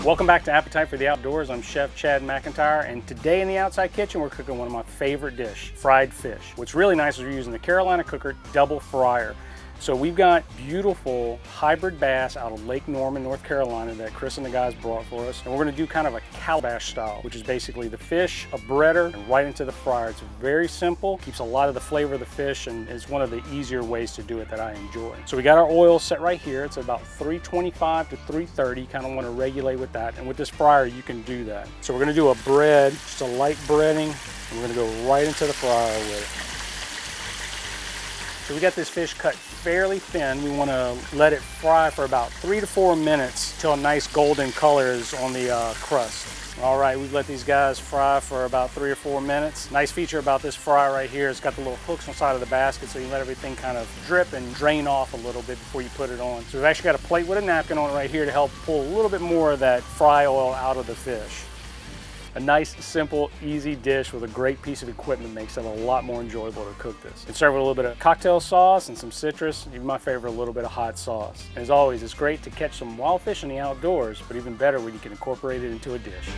Welcome back to Appetite for the Outdoors. I'm Chef Chad McIntyre, and today in the outside kitchen we're cooking one of my favorite dish, fried fish. What's really nice is we're using the Carolina Cooker double fryer. So we've got beautiful hybrid bass out of Lake Norman, North Carolina that Chris and the guys brought for us. And we're gonna do kind of a calabash style, which is basically the fish, a breader, and right into the fryer. It's very simple, keeps a lot of the flavor of the fish, and is one of the easier ways to do it that I enjoy. So we got our oil set right here. It's about 325 to 330, kind of wanna regulate with that. And with this fryer, you can do that. So we're gonna do a bread, just a light breading, and we're gonna go right into the fryer with it. So we got this fish cut fairly thin. We want to let it fry for about 3 to 4 minutes till a nice golden color is on the crust. All right, we've let these guys fry for about 3 or 4 minutes. Nice feature about this fry right here, it's got the little hooks on the side of the basket, so you let everything kind of drip and drain off a little bit before you put it on. So we've actually got a plate with a napkin on it right here to help pull a little bit more of that fry oil out of the fish. A nice, simple, easy dish with a great piece of equipment makes it a lot more enjoyable to cook this. And serve with a little bit of cocktail sauce and some citrus, even my favorite, a little bit of hot sauce. And as always, it's great to catch some wild fish in the outdoors, but even better when you can incorporate it into a dish.